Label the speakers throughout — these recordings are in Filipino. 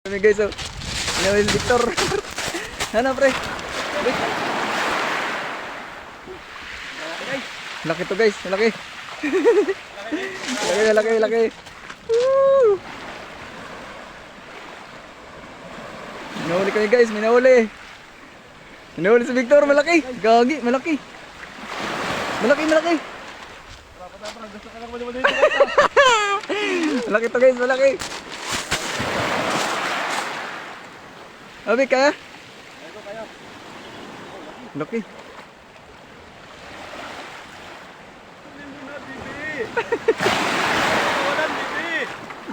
Speaker 1: Kami guys, oh. Nawil Victor. Ano pre? Laki to guys, laki. Laki. Woo! Minahuli kami guys, minahuli. Minahuli si Victor, malaki. Gagi, malaki. Malaki. Malaki to guys, malaki. Abi, kaya? Laki.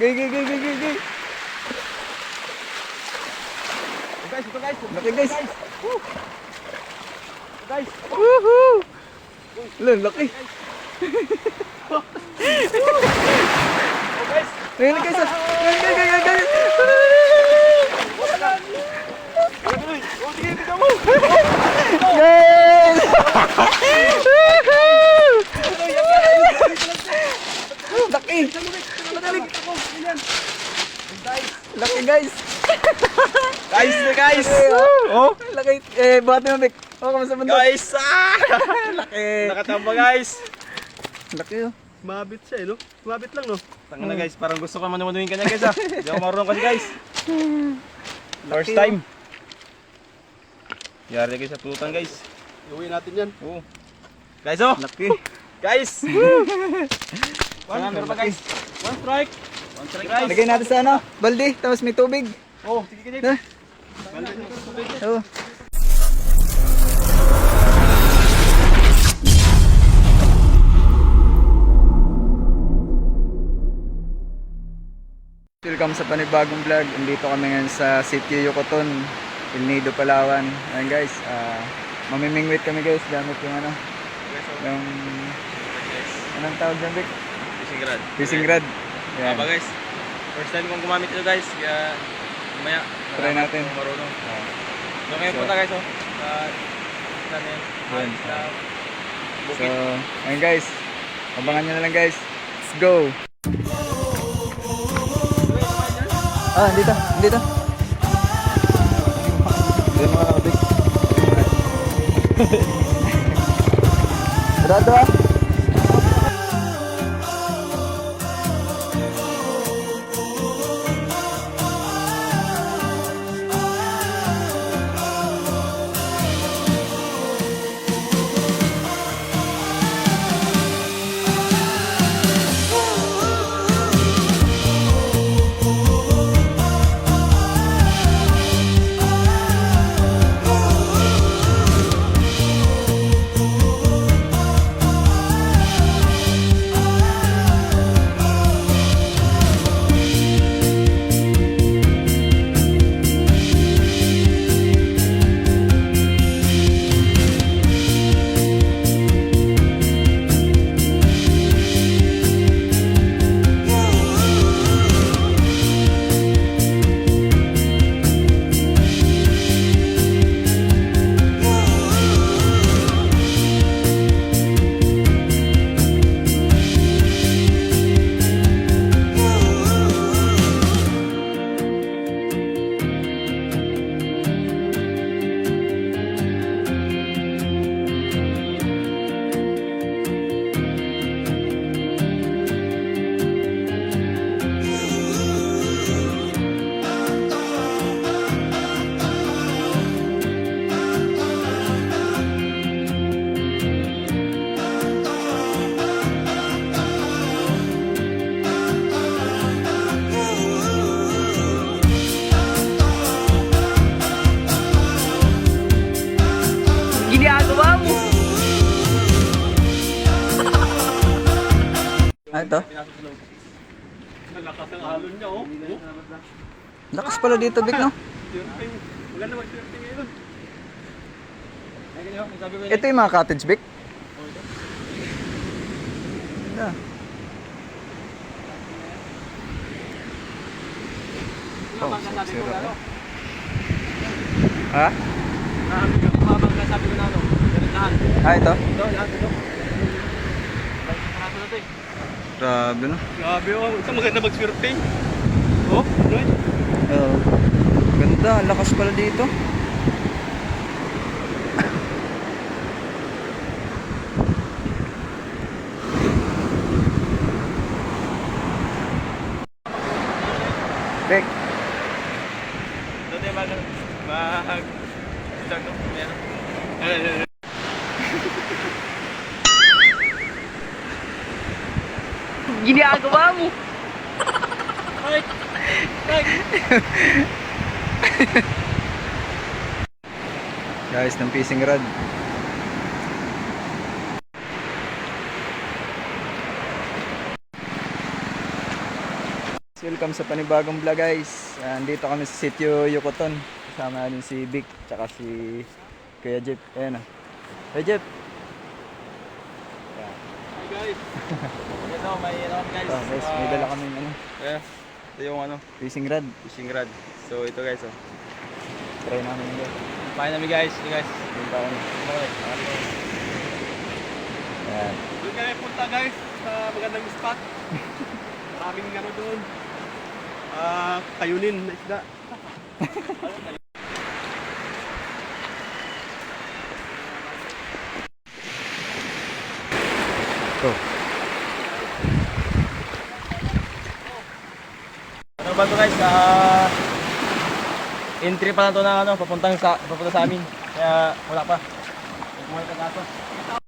Speaker 1: Gay.
Speaker 2: Ito guys.
Speaker 1: Laki guys.
Speaker 2: Ito guys.
Speaker 1: Woohoo! Laki.
Speaker 2: Oh guys.
Speaker 1: Ayun guys. Guys.
Speaker 2: Sige, tignan mo.
Speaker 1: Guys! Laki. Laki guys.
Speaker 2: Guys.
Speaker 1: Oh, laki. Buhat mo Vic. Oh, kamusta banda?
Speaker 2: Guys.
Speaker 1: Laki.
Speaker 2: Nakatamba guys.
Speaker 1: Laki oh.
Speaker 2: Mabit siya no? Mabit lang no? Tanga na guys, parang gusto ko manumanuhin kanya guys Hindi ako marunong kasi guys. First time. Yari na guys sa pulutan guys. Iuwi natin yan. Oo. Guys oh.
Speaker 1: Laki.
Speaker 2: Guys. Meron pa guys. One strike guys.
Speaker 1: Lagay natin sa ano, balde, tapos may tubig.
Speaker 2: Oh, sige guys.
Speaker 1: Ha? Oh. Welcome sa panibagong vlog. Andito kami ngayon sa Sitio Yukoton, El Nido, Palawan. Ayun guys, mamimingwit kami guys gamit yung ano, yung anong tawag dyan Vic? Fishing rod. Yan.
Speaker 2: Aba guys, first time kong gumamit ito guys, kaya mamaya
Speaker 1: Try natin.
Speaker 2: kung marunong. So ngayon punta guys oh, sa
Speaker 1: Yun.
Speaker 2: bukid.
Speaker 1: So, ayun guys, abangan nyo na lang guys. Let's go! Dito. Dito mga kabig. Sarado ah. Ginagawa mo. Ito?
Speaker 2: Lakas ang halon niya oh.
Speaker 1: Lakas pala dito, Vic, no?
Speaker 2: Maganda mag-surfing ngayon.
Speaker 1: Ito yung mga cottage, Vic. Ganda. Oh, zero. Ha?
Speaker 2: Sabi ko na ano, lahat.
Speaker 1: Ito?
Speaker 2: Ito, lahat ito.
Speaker 1: Grabe, no?
Speaker 2: Grabe oh, isang maganda mag-surfing. Oh, ano yun?
Speaker 1: Oo. isda. Ang lakas pala dito. Bek,
Speaker 2: Ito tayo start no? Meron.
Speaker 3: Ginagawa mo.
Speaker 2: Ay! Ay!
Speaker 1: guys, ng fishing rod. Welcome sa panibagong vlog guys. Andito kami sa sitio Yukoton. Kasama natin si Vic tsaka si Kuya Jeff. Ayan o. Kuya Jeff.
Speaker 2: Hi guys! Ito, may guys.
Speaker 1: Oh, guys, may dala kami ano,
Speaker 2: Ito yung
Speaker 1: fishing rod.
Speaker 2: fishing rod. So ito guys,
Speaker 1: Try namin yun guys.
Speaker 2: Pahin namin guys. Ito guys.
Speaker 1: Yung taon. Ayan.
Speaker 2: Doon kami punta guys sa magandang spot. Maraming doon. Kayunin na isda.
Speaker 1: Oh.
Speaker 2: Ano ba ito guys? Entry pa na ito na papunta sa amin. Kaya wala pa. Kumuha ka kaso.